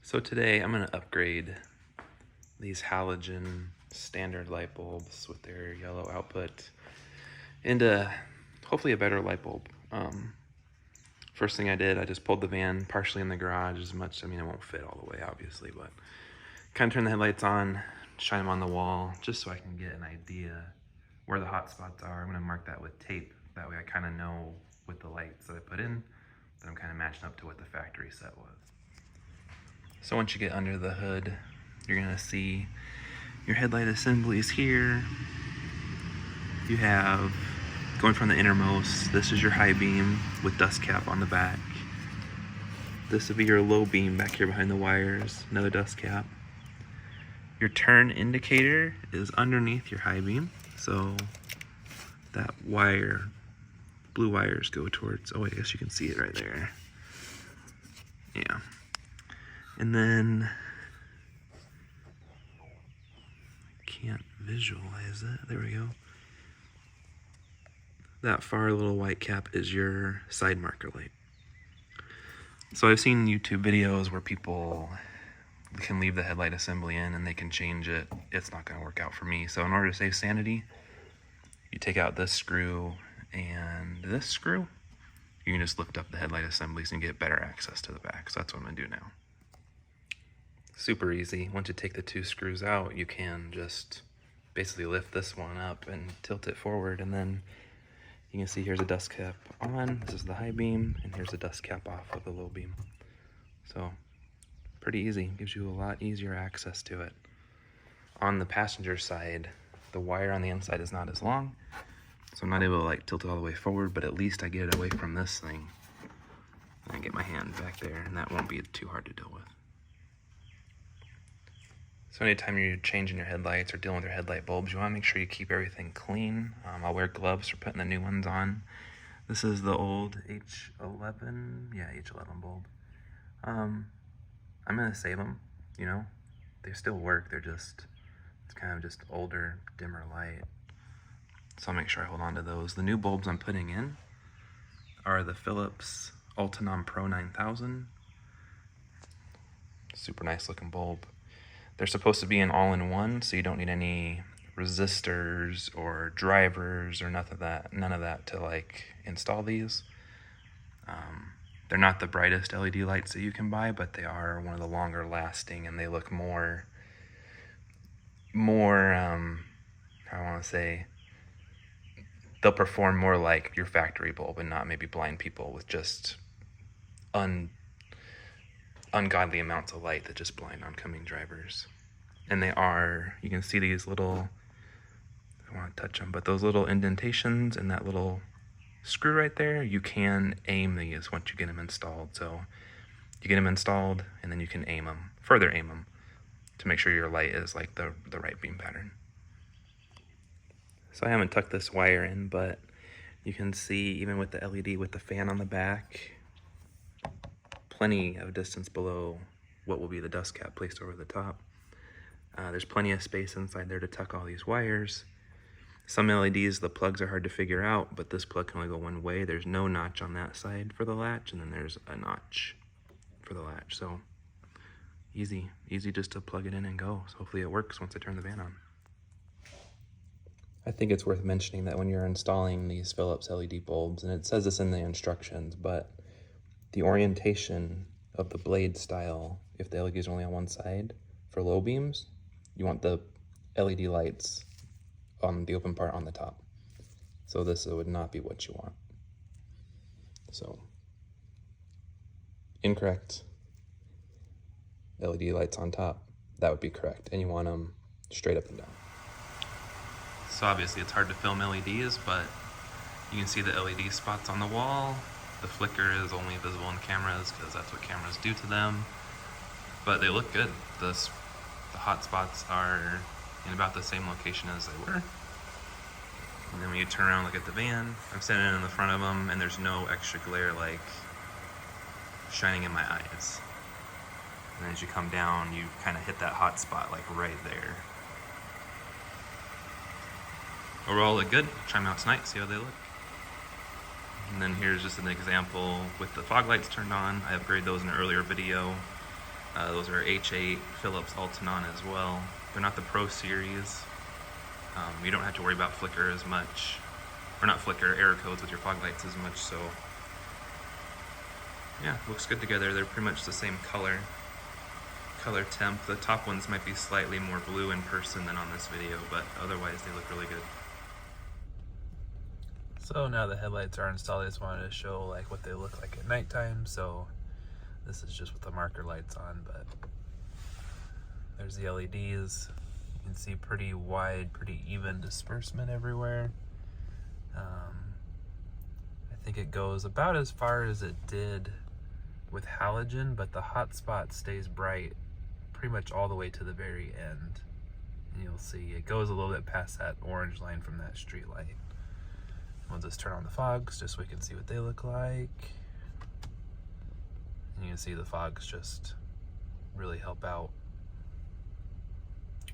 So today I'm going to upgrade these halogen standard light bulbs with their yellow output into hopefully a better light bulb. First thing I did, I just pulled the van partially in the garage as much, it won't fit all the way obviously, but kind of turn the headlights on, shine them on the wall just so I can get an idea where the hot spots are. I'm going to mark that with tape. That way I kind of know with the lights that I put in that I'm kind of matching up to what the factory set was. So once you get under the hood, you're gonna see your headlight assemblies here. You have, going from the innermost, this is your high beam with dust cap on the back. This would be your low beam back here behind the wires, another dust cap. Your turn indicator is underneath your high beam, so that wire, blue wires go towards, oh I guess you can see it right there. Yeah. And then, I can't visualize it, there we go. That far little white cap is your side marker light. So I've seen YouTube videos where people can leave the headlight assembly in and they can change it. It's not gonna work out for me. So in order to save sanity, you take out this screw and this screw. You can just lift up the headlight assemblies and get better access to the back. So that's what I'm gonna do now. Super easy. Once you take the two screws out, you can just basically lift this one up and tilt it forward, and then you can see here's a dust cap on, this is the high beam, and here's a dust cap off with the low beam. So pretty easy, gives you a lot easier access to it. On the passenger side, the wire on the inside is not as long, so I'm not able to like tilt it all the way forward, but at least I get it away from this thing and I get my hand back there, and that won't be too hard to deal with. So anytime you're changing your headlights or dealing with your headlight bulbs, you want to make sure you keep everything clean. I'll wear gloves for putting the new ones on. This is the old H11, yeah, H11 bulb. I'm going to save them, you know. They still work, it's kind of just older, dimmer light. So I'll make sure I hold on to those. The new bulbs I'm putting in are the Philips Ultinon Pro 9000. Super nice looking bulb. They're supposed to be an all-in-one, so you don't need any resistors or drivers or none of that to like install these. They're not the brightest LED lights that you can buy, but they are one of the longer lasting, and they look more I want to say, they'll perform more like your factory bulb and not maybe blind people with just ungodly amounts of light that just blind oncoming drivers. And they are, you can see these little, I don't want to touch them, but those little indentations and that little screw right there, you can aim these once you get them installed. So you get them installed and then you can aim them, further aim them to make sure your light is like the right beam pattern. So I haven't tucked this wire in, but you can see even with the LED with the fan on the back, plenty of distance below what will be the dust cap placed over the top. There's plenty of space inside there to tuck all these wires. Some LEDs, the plugs are hard to figure out, but this plug can only go one way. There's no notch on that side for the latch, and then there's a notch for the latch. So easy just to plug it in and go. So hopefully it works once I turn the van on. I think it's worth mentioning that when you're installing these Philips LED bulbs, and it says this in the instructions, but the orientation of the blade style, if the LED is only on one side, for low beams, you want the LED lights on the open part on the top. So this would not be what you want. So, incorrect. LED lights on top, that would be correct. And you want them straight up and down. So obviously it's hard to film LEDs, but you can see the LED spots on the wall. The flicker is only visible in cameras because that's what cameras do to them. But they look good. The hot spots are in about the same location as they were. And then when you turn around and look at the van, I'm sitting in the front of them and there's no extra glare like shining in my eyes. And as you come down, you kind of hit that hot spot like right there. Overall look good. Try them out tonight, see how they look. And then here's just an example with the fog lights turned on. I upgraded those in an earlier video. Those are H8 Phillips Ultinon as well. They're not the Pro Series. You don't have to worry about flicker as much, or not flicker, error codes with your fog lights as much, so yeah, looks good together. They're pretty much the same color temp. The top ones might be slightly more blue in person than on this video, but otherwise they look really good. So now the headlights are installed, I just wanted to show like what they look like at nighttime. So this is just with the marker lights on, but there's the LEDs. You can see pretty wide, pretty even disbursement everywhere. I think it goes about as far as it did with halogen, but the hot spot stays bright pretty much all the way to the very end. And you'll see it goes a little bit past that orange line from that street light. We'll just turn on the fogs just so we can see what they look like. And you can see the fogs just really help out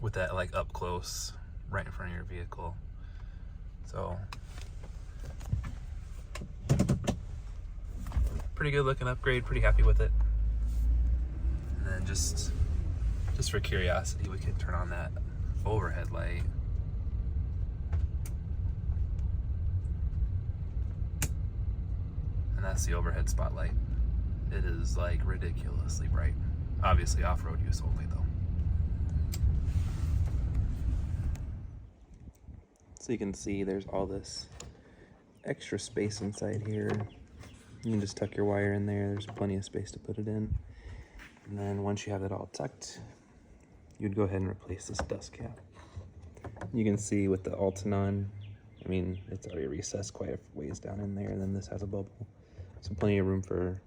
with that like up close right in front of your vehicle. So pretty good looking upgrade, pretty happy with it. And then just for curiosity, we can turn on that overhead light. And that's the overhead spotlight. It is like ridiculously bright. Obviously off-road use only though. So you can see there's all this extra space inside here. You can just tuck your wire in there. There's plenty of space to put it in. And then once you have it all tucked, you'd go ahead and replace this dust cap. You can see with the Ultinon, I mean, it's already recessed quite a ways down in there, and then this has a bubble. So plenty of room for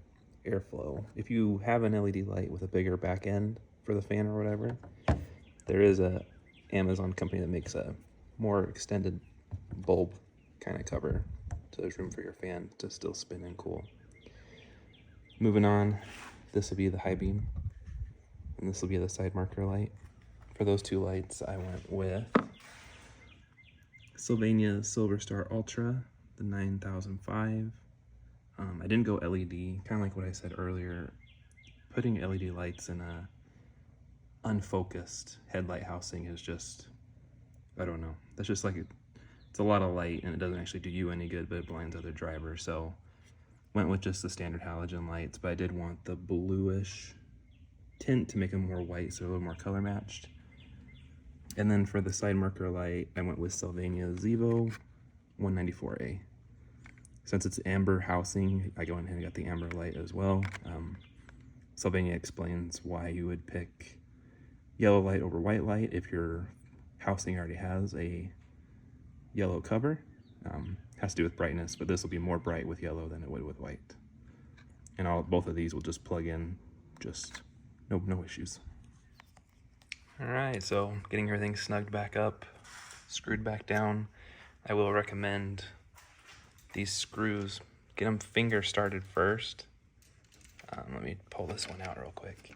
airflow. If you have an LED light with a bigger back end for the fan or whatever, there is a Amazon company that makes a more extended bulb kind of cover, so there's room for your fan to still spin and cool. Moving on, this will be the high beam, and this will be the side marker light. For those two lights, I went with Sylvania Silver Star Ultra, the 9005. I didn't go LED, kind of like what I said earlier. Putting LED lights in a unfocused headlight housing is just, I don't know. That's just like, it's a lot of light and it doesn't actually do you any good, but it blinds other drivers. So went with just the standard halogen lights, but I did want the bluish tint to make them more white, so a little more color matched. And then for the side marker light, I went with Sylvania Zevo 194A. Since it's amber housing, I go ahead and got the amber light as well. Sylvania explains why you would pick yellow light over white light if your housing already has a yellow cover. Has to do with brightness, but this will be more bright with yellow than it would with white. And both of these will just plug in, just no issues. All right, so getting everything snugged back up, screwed back down. I will recommend these screws, get them finger started first. Let me pull this one out real quick.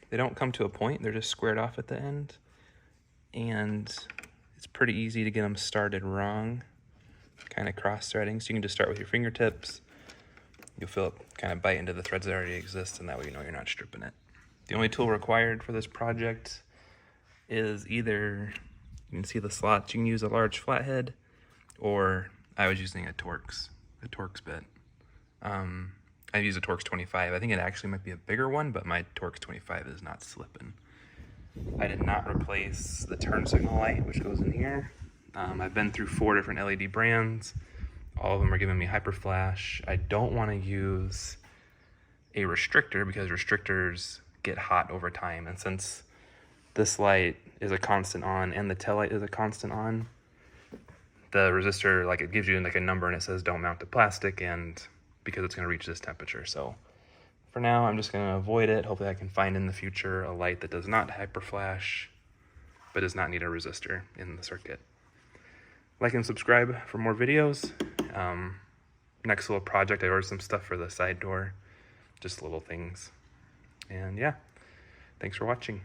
They don't come to a point, they're just squared off at the end. And it's pretty easy to get them started wrong, kind of cross-threading. So you can just start with your fingertips. You'll feel it kind of bite into the threads that already exist, and that way you know you're not stripping it. The only tool required for this project is either, you can see the slots, you can use a large flathead, or I was using a Torx bit. I use a Torx 25. I think it actually might be a bigger one, but my Torx 25 is not slipping. I did not replace the turn signal light, which goes in here. I've been through 4 different LED brands. All of them are giving me hyper flash. I don't want to use a restrictor because restrictors get hot over time. And since this light is a constant on and the tail light is a constant on, the resistor, like, it gives you like a number and it says don't mount to plastic, and because it's going to reach this temperature. So for now, I'm just going to avoid it. Hopefully I can find in the future a light that does not hyper flash, but does not need a resistor in the circuit. Like and subscribe for more videos. Next little project, I ordered some stuff for the side door, just little things. And yeah, thanks for watching.